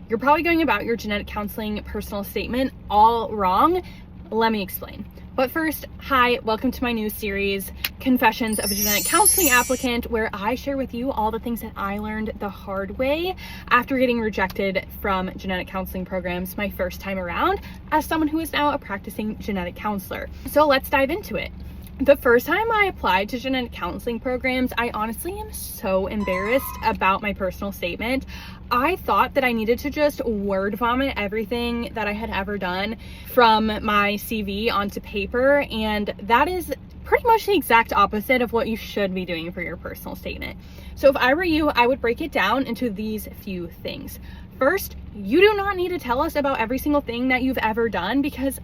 You're probably going about your genetic counseling personal statement all wrong. Let me explain. But first, hi, welcome to my new series, Confessions of a Genetic Counseling Applicant, where I share with you all the things that I learned the hard way after getting rejected from genetic counseling programs my first time around as someone who is now a practicing genetic counselor. So let's dive into it. The first time I applied to genetic counseling programs, I honestly am so embarrassed about my personal statement. I thought that I needed to just word vomit everything that I had ever done from my CV onto paper, and that is pretty much the exact opposite of what you should be doing for your personal statement. So if I were you, I would break it down into these few things. First, you do not need to tell us about every single thing that you've ever done, because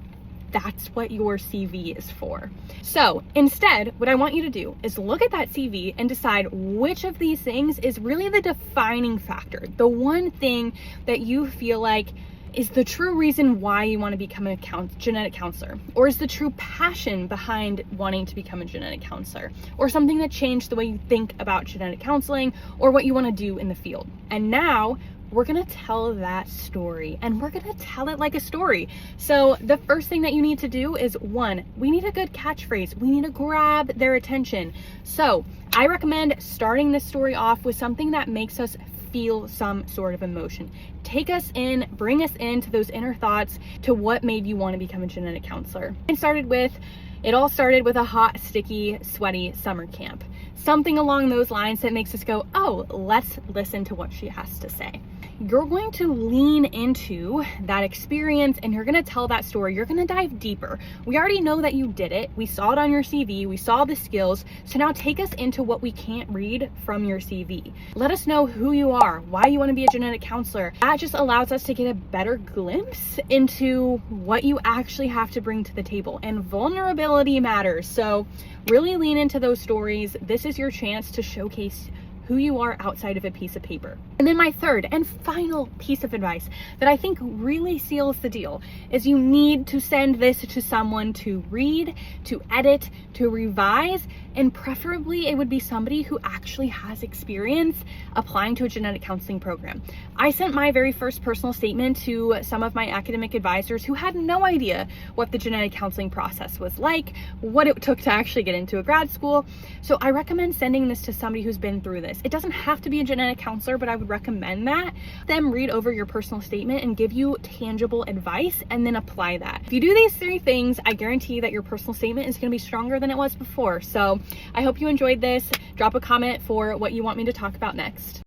that's what your CV is for. So instead, what I want you to do is look at that CV and decide which of these things is really the defining factor, the one thing that you feel like is the true reason why you want to become a genetic counselor, or is the true passion behind wanting to become a genetic counselor, or something that changed the way you think about genetic counseling or what you want to do in the field. And now we're gonna tell that story, and we're gonna tell it like a story. So the first thing that you need to do is, one, we need a good catchphrase. We need to grab their attention. So I recommend starting this story off with something that makes us feel some sort of emotion. Take us in, bring us into those inner thoughts to what made you want to become a genetic counselor. It all started with a hot, sticky, sweaty summer camp. Something along those lines that makes us go, oh, let's listen to what she has to say. You're going to lean into that experience and you're going to tell that story. You're going to dive deeper. We already know that you did it. We saw it on your CV. We saw the skills. So now take us into what we can't read from your CV. Let us know who you are, why you want to be a genetic counselor. That just allows us to get a better glimpse into what you actually have to bring to the table. And vulnerability matters. So really lean into those stories. This is your chance to showcase who you are outside of a piece of paper. And then my third and final piece of advice that I think really seals the deal is you need to send this to someone to read, to edit, to revise, and preferably it would be somebody who actually has experience applying to a genetic counseling program. I sent my very first personal statement to some of my academic advisors who had no idea what the genetic counseling process was like, what it took to actually get into a grad school. So I recommend sending this to somebody who's been through this. It doesn't have to be a genetic counselor, but I would recommend that. Them read over your personal statement and give you tangible advice and then apply that. If you do these three things, I guarantee that your personal statement is going to be stronger than it was before. So I hope you enjoyed this. Drop a comment for what you want me to talk about next.